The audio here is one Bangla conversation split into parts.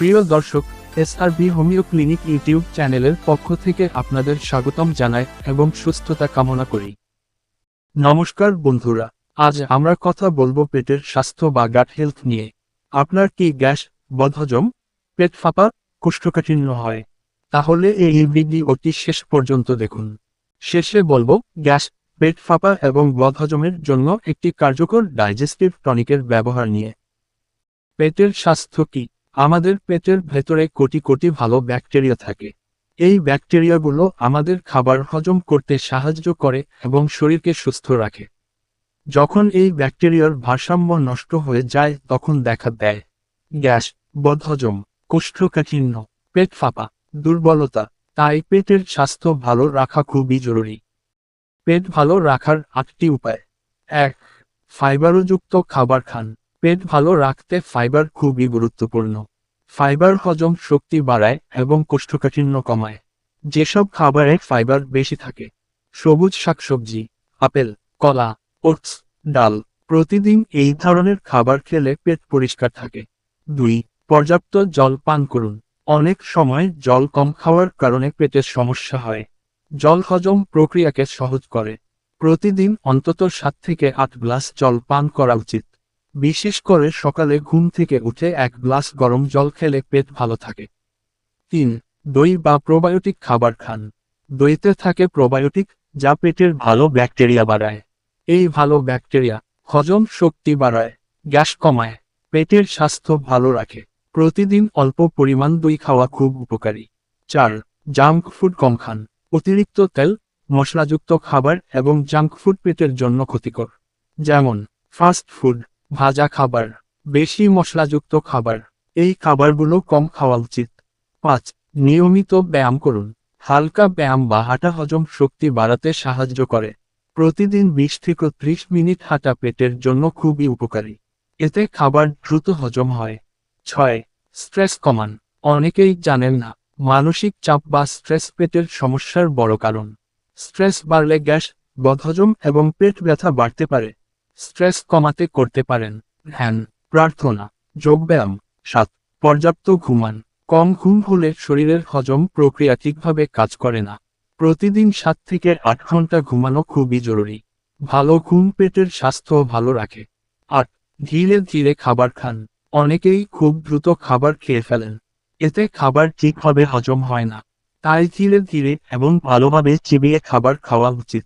প্রিয় দর্শক, এসআরবি হোমিও ক্লিনিক ইউটিউব চ্যানেলের পক্ষ থেকে আপনাদের স্বাগতম জানাই এবং সুস্থতা কামনা করি। নমস্কার বন্ধুরা, আজ আমরা কথা বলবো পেটের স্বাস্থ্য বা গাট হেলথ নিয়ে। আপনার কি গ্যাস, বদহজম, পেট ফাঁপা, কোষ্ঠকাঠিন্য হয়? তাহলে এই ভিডিওটি শেষ পর্যন্ত দেখুন। শেষে বলবো গ্যাস, পেট ফাঁপা এবং বদহজমের জন্য একটি কার্যকর ডাইজেস্টিভ টনিকের ব্যবহার নিয়ে। পেটের স্বাস্থ্য কি? আমাদের পেটের ভেতরে কোটি কোটি ভালো ব্যাকটেরিয়া থাকে। এই ব্যাকটেরিয়াগুলো আমাদের খাবার হজম করতে সাহায্য করে এবং শরীরকে সুস্থ রাখে। যখন এই ব্যাকটেরিয়ার ভারসাম্য নষ্ট হয়ে যায় তখন দেখা দেয় গ্যাস, বদহজম, কোষ্ঠকাঠিন্য, পেট ফাঁপা, দুর্বলতা। তাই পেটের স্বাস্থ্য ভালো রাখা খুবই জরুরি। পেট ভালো রাখার 8টি উপায়। 1. ফাইবারযুক্ত খাবার খান। পেট ভালো রাখতে ফাইবার খুবই গুরুত্বপূর্ণ। ফাইবার হজম শক্তি বাড়ায় এবং কোষ্ঠকাঠিন্য কমায়। যেসব খাবারে ফাইবার বেশি থাকে: সবুজ শাকসবজি, আপেল, কলা, ওটস, ডাল। প্রতিদিন এই ধরনের খাবার খেলে পেট পরিষ্কার থাকে। 2. পর্যাপ্ত জল পান করুন। অনেক সময় জল কম খাওয়ার কারণে পেটের সমস্যা হয়। জল হজম প্রক্রিয়াকে সহজ করে। প্রতিদিন অন্তত 7 থেকে 8 গ্লাস জল পান করা উচিত। বিশেষ করে সকালে ঘুম থেকে উঠে 1 গ্লাস গরম জল খেলে পেট ভালো থাকে। 3. দই বা প্রোবায়োটিক খাবার খান। দইতে থাকে প্রোবায়োটিক, যা পেটের ভালো ব্যাকটেরিয়া বাড়ায়। এই ভালো ব্যাকটেরিয়া হজম শক্তি বাড়ায়, গ্যাস কমায়, পেটের স্বাস্থ্য ভালো রাখে। প্রতিদিন অল্প পরিমাণ দই খাওয়া খুব উপকারী। 4. জাঙ্ক ফুড কম খান। অতিরিক্ত তেল, মশলাযুক্ত খাবার এবং জাঙ্ক ফুড পেটের জন্য ক্ষতিকর। যেমন ফাস্ট ফুড, ভাজা খাবার, বেশি মশলাযুক্ত খাবার। এই খাবারগুলো কম খাওয়া উচিত। 5. নিয়মিত ব্যায়াম করুন। হালকা ব্যায়াম বা হাঁটা হজম শক্তি বাড়াতে সাহায্য করে। প্রতিদিন 20 থেকে 30 মিনিট হাঁটা পেটের জন্য খুবই উপকারী। এতে খাবার দ্রুত হজম হয়। 6. স্ট্রেস কমান। অনেকেই জানেন না, মানসিক চাপ বা স্ট্রেস পেটের সমস্যার বড় কারণ। স্ট্রেস বাড়লে গ্যাস, বদহজম এবং পেট ব্যথা বাড়তে পারে। স্ট্রেস কমাতে করতে পারেন ধ্যান, প্রার্থনা, যোগব্যায়াম। 7. পর্যাপ্ত ঘুমান। কম ঘুম হলে শরীরের হজম প্রক্রিয়া ঠিকভাবে কাজ করে না। প্রতিদিন 7 থেকে 8 ঘন্টা ঘুমানো খুবই জরুরি। ভালো ঘুম পেটের স্বাস্থ্য ভালো রাখে। 8. ধীরে ধীরে খাবার খান। অনেকেই খুব দ্রুত খাবার খেয়ে ফেলেন। এতে খাবার ঠিকভাবে হজম হয় না। তাই ধীরে ধীরে এবং ভালোভাবে চিবিয়ে খাবার খাওয়া উচিত।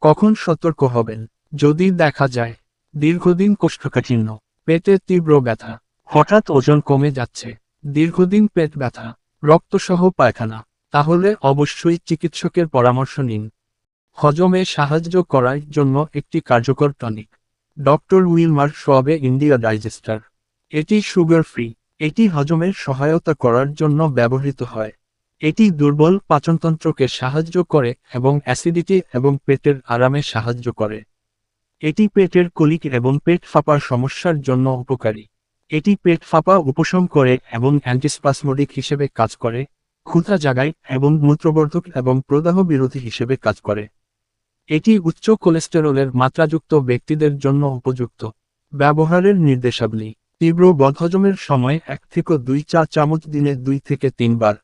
কখন সতর্ক হবেন? যদি দেখা যায় দীর্ঘদিন কোষ্ঠকাঠিন্য, পেটে তীব্র ব্যথা, হঠাৎ ওজন কমে যাচ্ছে, দীর্ঘদিন পেট ব্যথা, রক্তসহ পায়খানা, তাহলে অবশ্যই চিকিৎসকের পরামর্শ নিন। হজমে সাহায্য করার জন্য একটি কার্যকর টনিক। Doctor Willmar Schwabe India digester. এটি সুগার ফ্রি। এটি হজমের সহায়তা করার জন্য ব্যবহৃত হয়। এটি দুর্বল পাচনতন্ত্রকে সাহায্য করে এবং অ্যাসিডিটি এবং পেটের আরামে সাহায্য করে। এটি পেটের কলিক এবং পেট ফাঁপার সমস্যার জন্য উপকারী। এটি পেট ফাঁপা উপশম করে এবং অ্যান্টিস্পাসমোডিক হিসেবে কাজ করে, ক্ষুধা জাগায় এবং মূত্রবর্ধক এবং প্রদাহ বিরোধী হিসেবে কাজ করে। এটি উচ্চ কোলেস্টেরলের মাত্রাযুক্ত ব্যক্তিদের জন্য উপযুক্ত। ব্যবহারের নির্দেশাবলী: তীব্র বদহজমের সময় 1 থেকে 2 চা চামচ দিনে 2 থেকে 3 বার,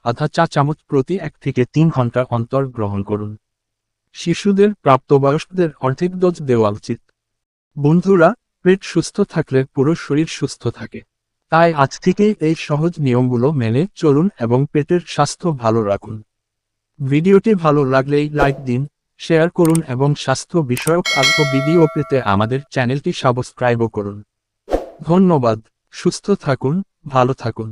আধা চা চামচ প্রতি 1 থেকে 3 ঘন্টা অন্তর গ্রহণ করুন। শিশুদের প্রাপ্তবয়স্কদের অর্ধেক ডোজ দেওয়া উচিত। বন্ধুরা, পেট সুস্থ থাকলে পুরো শরীর সুস্থ থাকে। তাই আজ থেকেই এই সহজ নিয়মগুলো মেনে চলুন এবং পেটের স্বাস্থ্য ভালো রাখুন। ভিডিওটি ভালো লাগলেই লাইক দিন, শেয়ার করুন এবং স্বাস্থ্য বিষয়ক আরও ভিডিও পেতে আমাদের চ্যানেলটি সাবস্ক্রাইবও করুন। ধন্যবাদ। সুস্থ থাকুন, ভালো থাকুন।